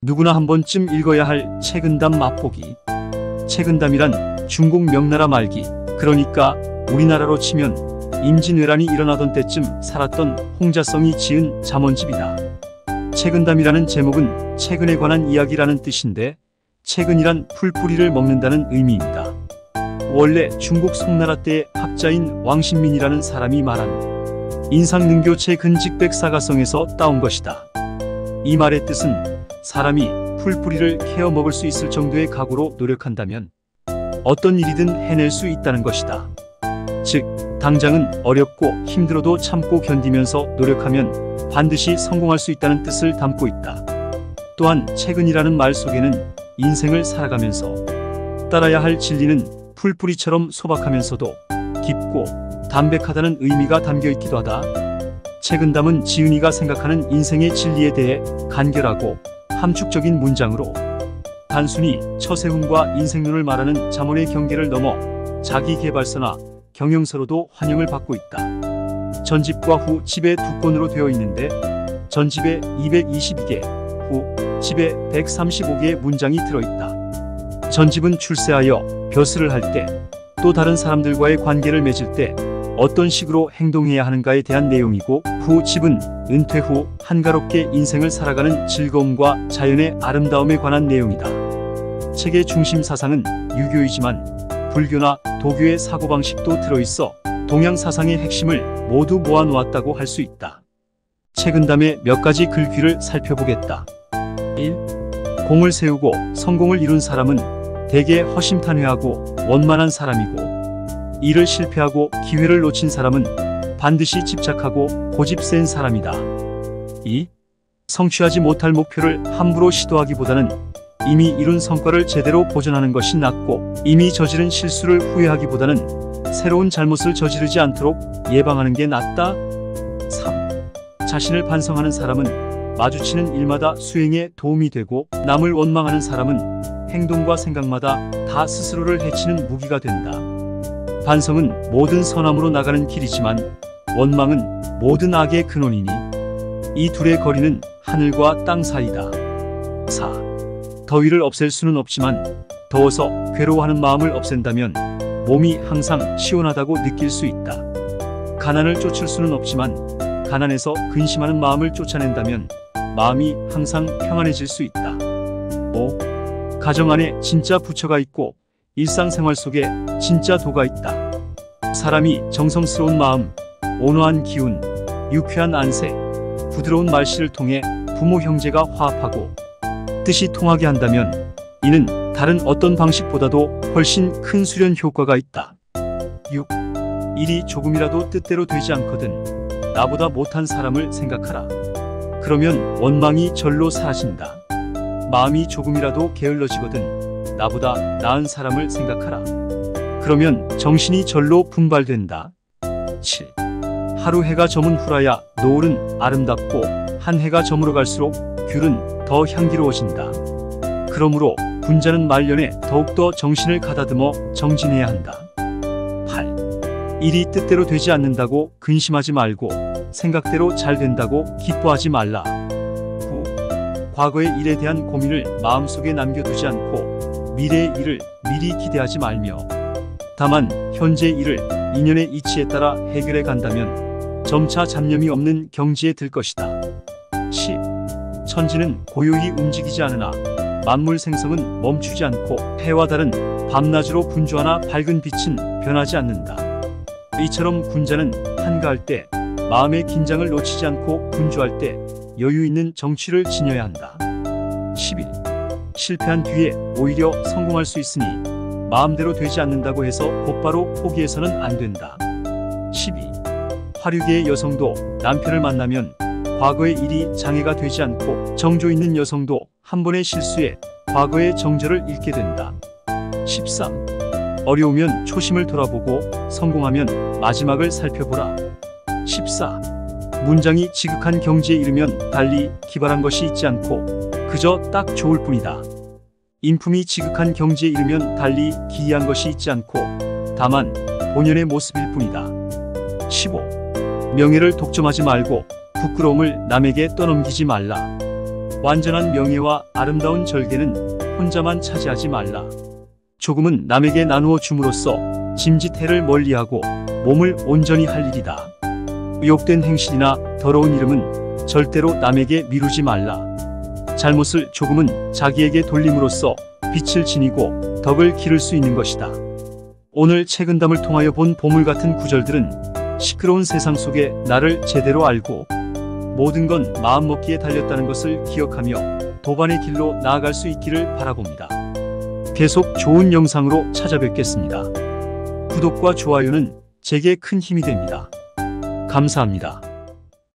누구나 한 번쯤 읽어야 할 책은담 맛보기. 책은담이란 중국 명나라 말기, 그러니까 우리나라로 치면 임진왜란이 일어나던 때쯤 살았던 홍자성이 지은 잠언집이다. 책은담이라는 제목은 책은에 관한 이야기라는 뜻인데, 책은이란 풀뿌리를 먹는다는 의미입니다. 원래 중국 송나라 때의 학자인 왕신민이라는 사람이 말한 인상능교체 근직백사가성에서 따온 것이다. 이 말의 뜻은 사람이 풀뿌리를 캐어 먹을 수 있을 정도의 각오로 노력한다면 어떤 일이든 해낼 수 있다는 것이다. 즉, 당장은 어렵고 힘들어도 참고 견디면서 노력하면 반드시 성공할 수 있다는 뜻을 담고 있다. 또한 책은이라는 말 속에는 인생을 살아가면서 따라야 할 진리는 풀뿌리처럼 소박하면서도 깊고 담백하다는 의미가 담겨 있기도 하다. 책은담은 지은이가 생각하는 인생의 진리에 대해 간결하고 함축적인 문장으로 단순히 처세훈과 인생론을 말하는 잠언의 경계를 넘어 자기계발서나 경영서로도 환영을 받고 있다. 전집과 후집에 2권으로 되어 있는데 전집에 222개, 후집에 135개의 문장이 들어있다. 전집은 출세하여 벼슬을 할 때, 또 다른 사람들과의 관계를 맺을 때 어떤 식으로 행동해야 하는가에 대한 내용이고, 후집은 은퇴 후 한가롭게 인생을 살아가는 즐거움과 자연의 아름다움에 관한 내용이다. 책의 중심 사상은 유교이지만 불교나 도교의 사고방식도 들어있어 동양 사상의 핵심을 모두 모아놓았다고 할 수 있다. 책은담의 몇 가지 글귀를 살펴보겠다. 1. 공을 세우고 성공을 이룬 사람은 대개 허심탄회하고 원만한 사람이고, 일을 실패하고 기회를 놓친 사람은 반드시 집착하고 고집 센 사람이다. 2. 성취하지 못할 목표를 함부로 시도하기보다는 이미 이룬 성과를 제대로 보존하는 것이 낫고, 이미 저지른 실수를 후회하기보다는 새로운 잘못을 저지르지 않도록 예방하는 게 낫다. 3. 자신을 반성하는 사람은 마주치는 일마다 수행에 도움이 되고, 남을 원망하는 사람은 행동과 생각마다 다 스스로를 해치는 무기가 된다. 반성은 모든 선함으로 나가는 길이지만 원망은 모든 악의 근원이니 이 둘의 거리는 하늘과 땅 사이다. 4. 더위를 없앨 수는 없지만 더워서 괴로워하는 마음을 없앤다면 몸이 항상 시원하다고 느낄 수 있다. 가난을 쫓을 수는 없지만 가난해서 근심하는 마음을 쫓아낸다면 마음이 항상 평안해질 수 있다. 5. 가정 안에 진짜 부처가 있고 일상생활 속에 진짜 도가 있다. 사람이 정성스러운 마음, 온화한 기운, 유쾌한 안색, 부드러운 말씨를 통해 부모 형제가 화합하고 뜻이 통하게 한다면 이는 다른 어떤 방식보다도 훨씬 큰 수련 효과가 있다. 6. 일이 조금이라도 뜻대로 되지 않거든 나보다 못한 사람을 생각하라. 그러면 원망이 절로 사라진다. 마음이 조금이라도 게을러지거든 나보다 나은 사람을 생각하라. 그러면 정신이 절로 분발된다. 7. 하루 해가 저문 후라야 노을은 아름답고, 한 해가 저물어 갈수록 귤은 더 향기로워진다. 그러므로 군자는 말년에 더욱더 정신을 가다듬어 정진해야 한다. 8. 일이 뜻대로 되지 않는다고 근심하지 말고 생각대로 잘 된다고 기뻐하지 말라. 9. 과거의 일에 대한 고민을 마음속에 남겨두지 않고 미래의 일을 미리 기대하지 말며, 다만 현재의 일을 인연의 이치에 따라 해결해 간다면 점차 잡념이 없는 경지에 들 것이다. 10. 천지는 고요히 움직이지 않으나 만물 생성은 멈추지 않고, 해와 달은 밤낮으로 분주하나 밝은 빛은 변하지 않는다. 이처럼 군자는 한가할 때 마음의 긴장을 놓치지 않고, 분주할 때 여유 있는 정취를 지녀야 한다. 11. 실패한 뒤에 오히려 성공할 수 있으니 마음대로 되지 않는다고 해서 곧바로 포기해서는 안 된다. 12. 화류계의 여성도 남편을 만나면 과거의 일이 장애가 되지 않고, 정조 있는 여성도 한 번의 실수에 과거의 정절을 잃게 된다. 13. 어려우면 초심을 돌아보고 성공하면 마지막을 살펴보라. 14. 문장이 지극한 경지에 이르면 달리 기발한 것이 있지 않고 그저 딱 좋을 뿐이다. 인품이 지극한 경지에 이르면 달리 기이한 것이 있지 않고 다만 본연의 모습일 뿐이다. 15. 명예를 독점하지 말고 부끄러움을 남에게 떠넘기지 말라. 완전한 명예와 아름다운 절개는 혼자만 차지하지 말라. 조금은 남에게 나누어 줌으로써 짐짓해를 멀리하고 몸을 온전히 할 일이다. 의욕된 행실이나 더러운 이름은 절대로 남에게 미루지 말라. 잘못을 조금은 자기에게 돌림으로써 빛을 지니고 덕을 기를 수 있는 것이다. 오늘 책은담을 통하여 본 보물 같은 구절들은 시끄러운 세상 속에 나를 제대로 알고 모든 건 마음먹기에 달렸다는 것을 기억하며 도반의 길로 나아갈 수 있기를 바라봅니다. 계속 좋은 영상으로 찾아뵙겠습니다. 구독과 좋아요는 제게 큰 힘이 됩니다. 감사합니다.